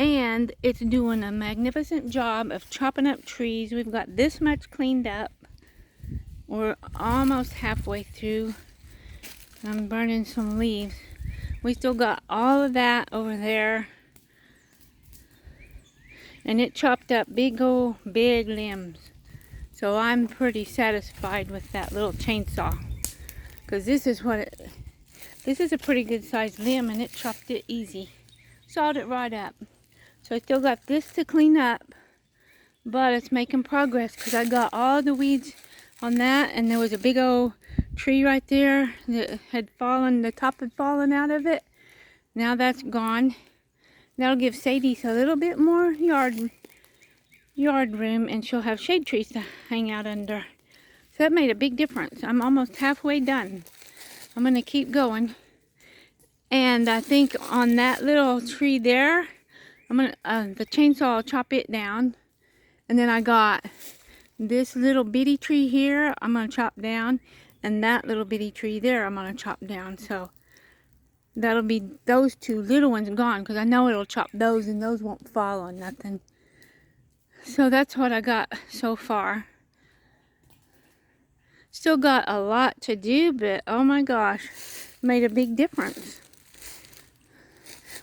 And it's doing a magnificent job of chopping up trees. We've got this much cleaned up. We're almost halfway through. I'm burning some leaves. We still got all of that over there. And it chopped up big limbs. So I'm pretty satisfied with that little chainsaw. Because this is a pretty good sized limb, and it chopped it easy. Sawed it right up. So I still got this to clean up, but it's making progress because I got all the weeds on that, and there was a big old tree right there that had fallen, the top had fallen out of it. Now that's gone. That'll give Sadie a little bit more yard room, and she'll have shade trees to hang out under. So that made a big difference. I'm almost halfway done. I'm going to keep going. And I think on that little tree there, the chainsaw will chop it down. And then I got this little bitty tree here, I'm going to chop down. And that little bitty tree there, I'm going to chop down. So that'll be those two little ones gone, because I know it'll chop those and those won't fall on nothing. So that's what I got so far. Still got a lot to do, but oh my gosh, made a big difference.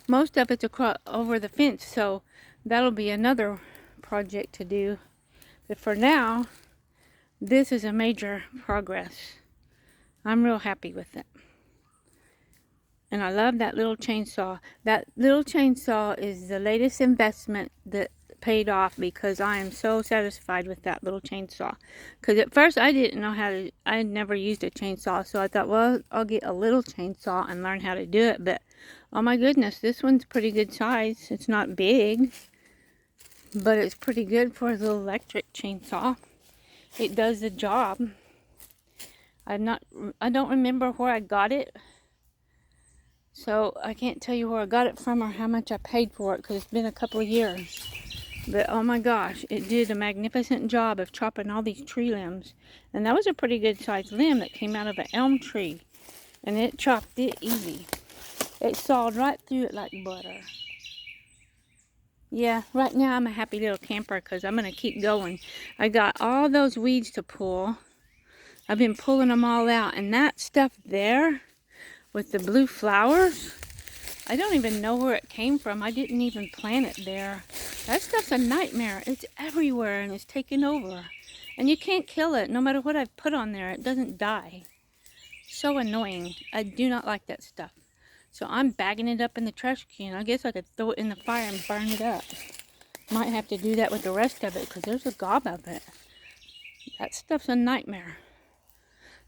Most of it's across over the fence, so that'll be another project to do. But for now, this is a major progress. I'm real happy with it. And I love that little chainsaw. That little chainsaw is the latest investment that paid off, because I am so satisfied with that little chainsaw. Because at first I didn't know how to, I had never used a chainsaw, so I thought, well, I'll get a little chainsaw and learn how to do it. But oh my goodness, this one's pretty good size. It's not big, but it's pretty good for a little electric chainsaw. It does the job. I don't remember where I got it, so I can't tell you where I got it from or how much I paid for it, because it's been a couple of years. But oh my gosh, it did a magnificent job of chopping all these tree limbs. And that was a pretty good sized limb that came out of an elm tree. And it chopped it easy. It sawed right through it like butter. Yeah, right now I'm a happy little camper because I'm going to keep going. I got all those weeds to pull. I've been pulling them all out. And that stuff there with the blue flowers, I don't even know where it came from. I didn't even plant it there. That stuff's a nightmare. It's everywhere and it's taking over. And you can't kill it. No matter what I've put on there, it doesn't die. So annoying. I do not like that stuff. So I'm bagging it up in the trash can. I guess I could throw it in the fire and burn it up. Might have to do that with the rest of it because there's a gob of it. That stuff's a nightmare.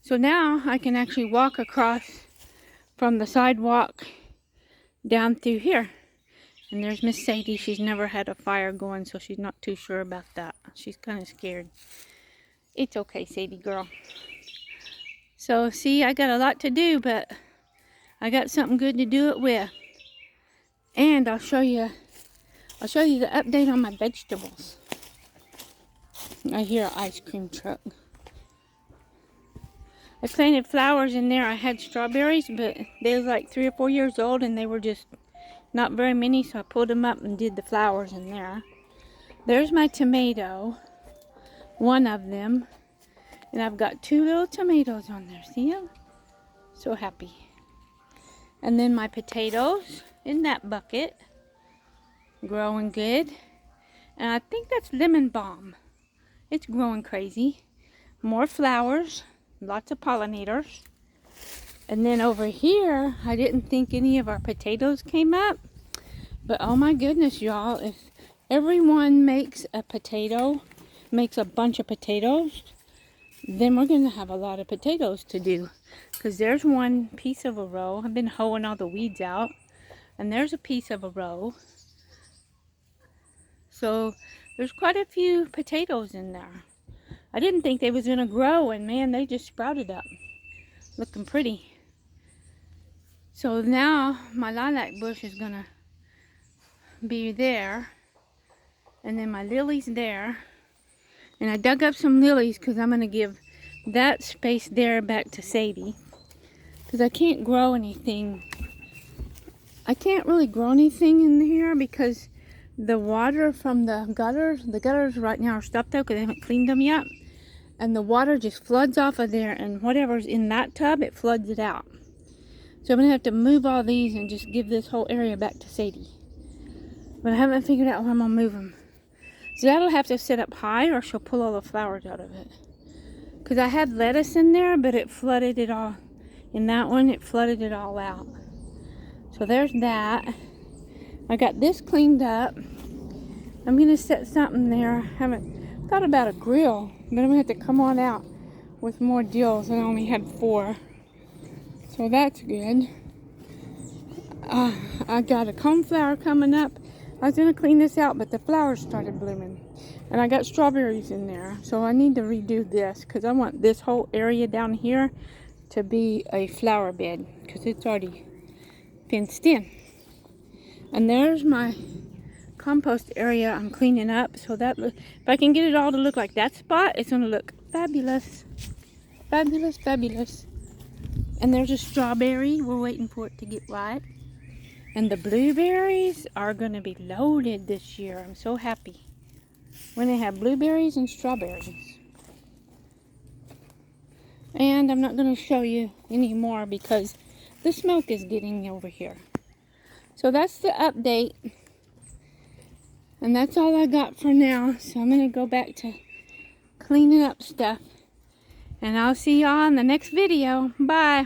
So now I can actually walk across from the sidewalk down through here. And there's Miss Sadie. She's never had a fire going, so she's not too sure about that. She's kind of scared. It's okay, Sadie girl. So see, I got a lot to do, but I got something good to do it with. And I'll show you the update on my vegetables. I hear an ice cream truck. I planted flowers in there. I had strawberries, but they were like 3 or 4 years old, and they were just not very many, so I pulled them up and did the flowers in there. There's my tomato, one of them, and I've got 2 little tomatoes on there. See them? So happy. And then my potatoes in that bucket, growing good. And I think that's lemon balm. It's growing crazy. More flowers, lots of pollinators. And then over here, I didn't think any of our potatoes came up. But oh my goodness, y'all, if everyone makes a bunch of potatoes, then we're going to have a lot of potatoes to do. Because there's one piece of a row. I've been hoeing all the weeds out. And there's a piece of a row. So there's quite a few potatoes in there. I didn't think they was going to grow, and man, they just sprouted up. Looking pretty. So now my lilac bush is going to be there. And then my lilies there. And I dug up some lilies because I'm going to give that space there back to Sadie. Because I can't grow anything. I can't really grow anything in here because the water from the gutters right now are stopped up because they haven't cleaned them yet. And the water just floods off of there, and whatever's in that tub, it floods it out. So I'm going to have to move all these and just give this whole area back to Sadie. But I haven't figured out where I'm going to move them. So that'll have to sit up high, or she'll pull all the flowers out of it. Because I had lettuce in there, but it flooded it all. In that one, it flooded it all out. So there's that. I got this cleaned up. I'm going to set something there. I haven't thought about a grill, but I'm going to have to come on out with more deals. I only had 4. So that's good. I got a coneflower coming up. I was going to clean this out, but the flowers started blooming. And I got strawberries in there. So I need to redo this because I want this whole area down here to be a flower bed because it's already fenced in. And there's my compost area I'm cleaning up. So that, if I can get it all to look like that spot, it's going to look fabulous. Fabulous, fabulous. And there's a strawberry. We're waiting for it to get ripe. And the blueberries are going to be loaded this year. I'm so happy. We're going to have blueberries and strawberries. And I'm not going to show you anymore because the smoke is getting over here. So that's the update. And that's all I got for now. So I'm going to go back to cleaning up stuff. And I'll see y'all in the next video. Bye.